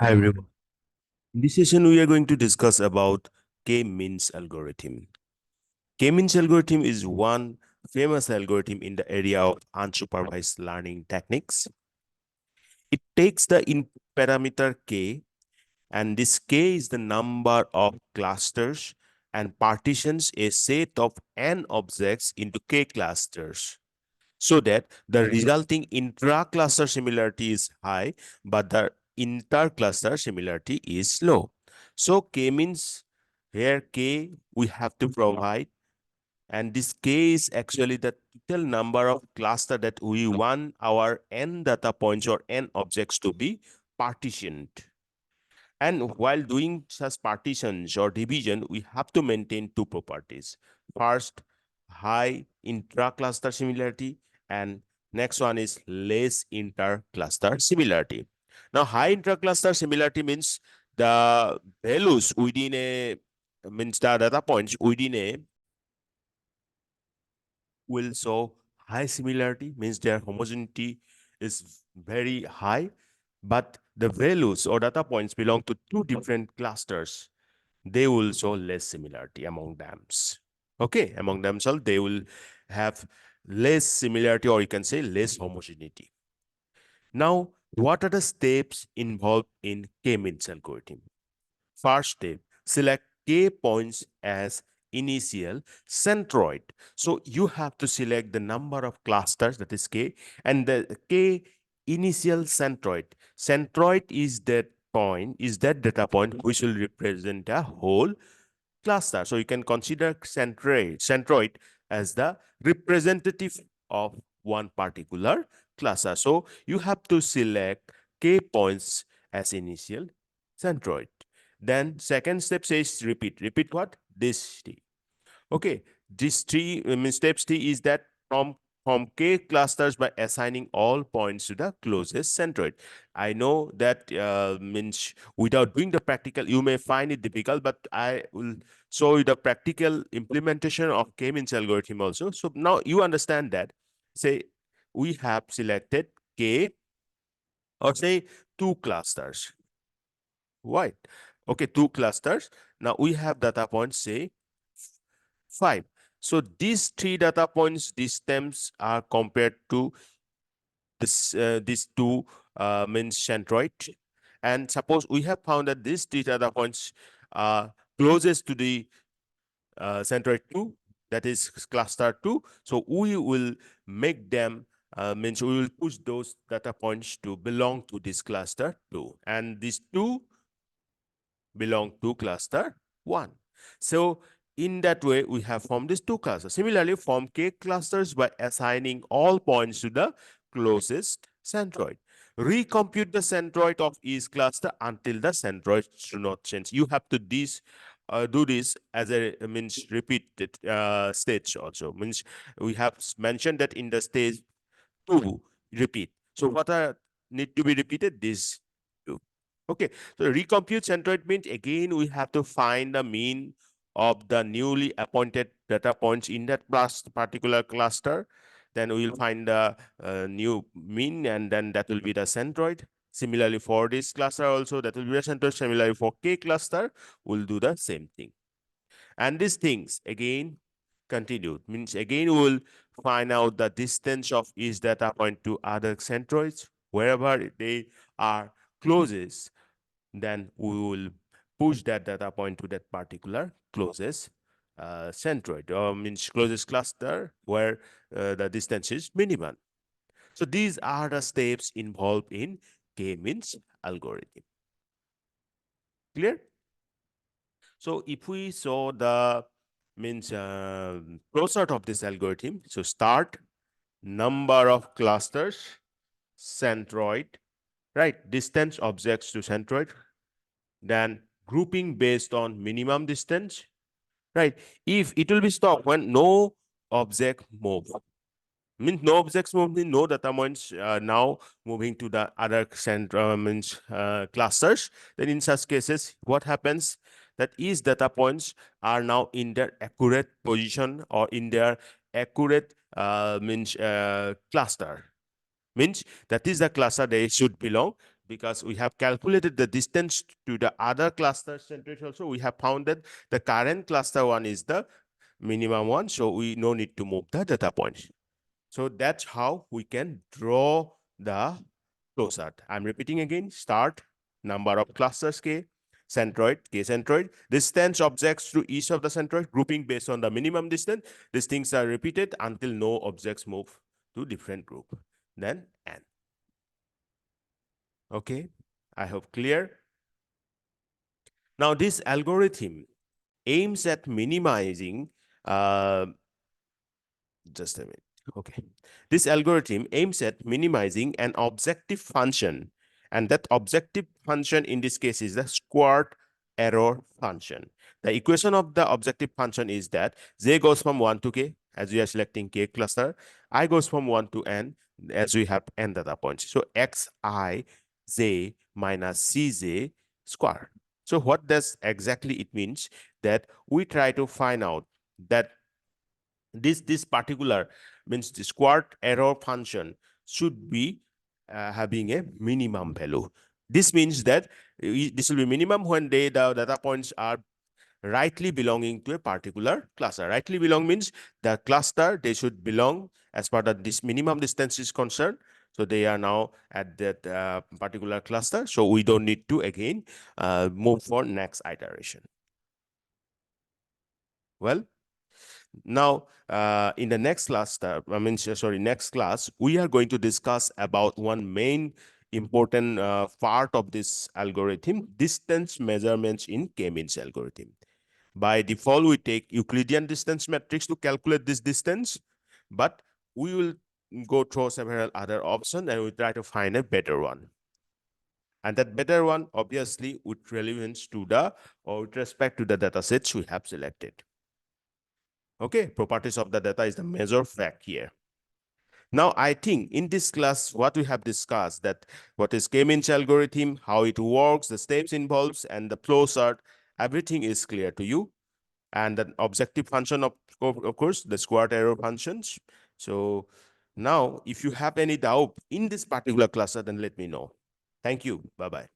Hi everyone. In this session, we are going to discuss about K-means algorithm. K-means algorithm is one famous algorithm in the area of unsupervised learning techniques. It takes the input parameter K, and this K is the number of clusters and partitions a set of n objects into K clusters, so that the resulting intra-cluster similarity is high, but the inter-cluster similarity is low. So K means here K we have to provide, and this K is actually the total number of cluster that we want our n data points or n objects to be partitioned. And while doing such partitions or division, we have to maintain two properties. First, high intra-cluster similarity, and next one is less inter-cluster similarity. Now, high intra-cluster similarity means the values within a, means the data points within a will show high similarity, means their homogeneity is very high, but the values or data points belong to two different clusters, they will show less similarity among them. Okay, among themselves, they will have less similarity, or you can say less homogeneity. Now, what are the steps involved in K-means algorithm? First step, select K points as initial centroid. So you have to select the number of clusters, that is K, and the K initial centroid. Centroid is that point, is that data point which will represent a whole cluster. So you can consider centroid as the representative of one particular cluster. So you have to select K points as initial centroid. Then second step says repeat. Repeat what? This T. Okay. This tree, means steps T is that from K clusters by assigning all points to the closest centroid. I know that means without doing the practical, you may find it difficult, but I will show you the practical implementation of K-means algorithm also. So now you understand that. Say we have selected K, or say two clusters. Right. Okay, two clusters. Now we have data points, say 5. So these three data points, these stems are compared to this these two means centroid. And suppose we have found that these three data points are closest to the centroid 2, that is cluster 2. So we will make them, means we will push those data points to belong to this cluster 2. And these two belong to cluster 1. So in that way, we have formed these two clusters. Similarly, form K clusters by assigning all points to the closest centroid. Recompute the centroid of each cluster until the centroids do not change. You have to do this as a means repeated stage also. Means we have mentioned that in the stage 2, repeat. So what are need to be repeated? This 2. Okay, so recompute centroid means again we have to find the mean of the newly appointed data points in that particular cluster. Then we will find the new mean, and then that will be the centroid. Similarly for this cluster also, that will be a centroid. Similarly for K cluster, we'll do the same thing. And these things again continued, means again we will find out the distance of each data point to other centroids. Wherever they are closest, then we will push that data point to that particular closest centroid, or means closest cluster where the distance is minimum. So these are the steps involved in K-means algorithm. Clear? So if we saw the means flowchart of this algorithm, so start, number of clusters, centroid, right? Distance objects to centroid, then grouping based on minimum distance, right? If it will be stopped when no object move, means no objects move, means no data points now moving to the other means clusters. Then in such cases, what happens that each data points are now in their accurate position, or in their accurate means cluster, means that is the cluster they should belong. because we have calculated the distance to the other cluster centroid also. We have found that the current cluster one is the minimum one, so we no need to move the data points. So that's how we can draw the flowchart. I'm repeating again: start, number of clusters k, centroid, k centroid, distance objects to each of the centroid, grouping based on the minimum distance. These things are repeated until no objects move to different group. Then n. Okay, I hope clear. Now this algorithm aims at minimizing, just a minute. Okay. This algorithm aims at minimizing an objective function, and that objective function in this case is the squared error function. The equation of the objective function is that j goes from 1 to k, as we are selecting k cluster, I goes from 1 to n, as we have n data points. So xi j minus cj square. So what does exactly it means? That we try to find out that this particular means the squared error function should be having a minimum value. This means that this will be minimum when the data points are rightly belonging to a particular cluster. Rightly belong means the cluster, they should belong as far as this minimum distance is concerned. So they are now at that particular cluster. So we don't need to again move for next iteration. Well, now, in the next class, next class, we are going to discuss about one main important part of this algorithm: distance measurements in K-means algorithm. By default, we take Euclidean distance matrix to calculate this distance, but we will go through several other options and we try to find a better one. And that better one, obviously, with relevance to the, or with respect to the data sets we have selected. Okay, properties of the data is the major fact here. Now, I think in this class, what we have discussed, that what is K-means algorithm, how it works, the steps involved, and the flowchart, everything is clear to you. And the objective function of course, the squared error functions. So now, if you have any doubt in this particular cluster, then let me know. Thank you. Bye-bye.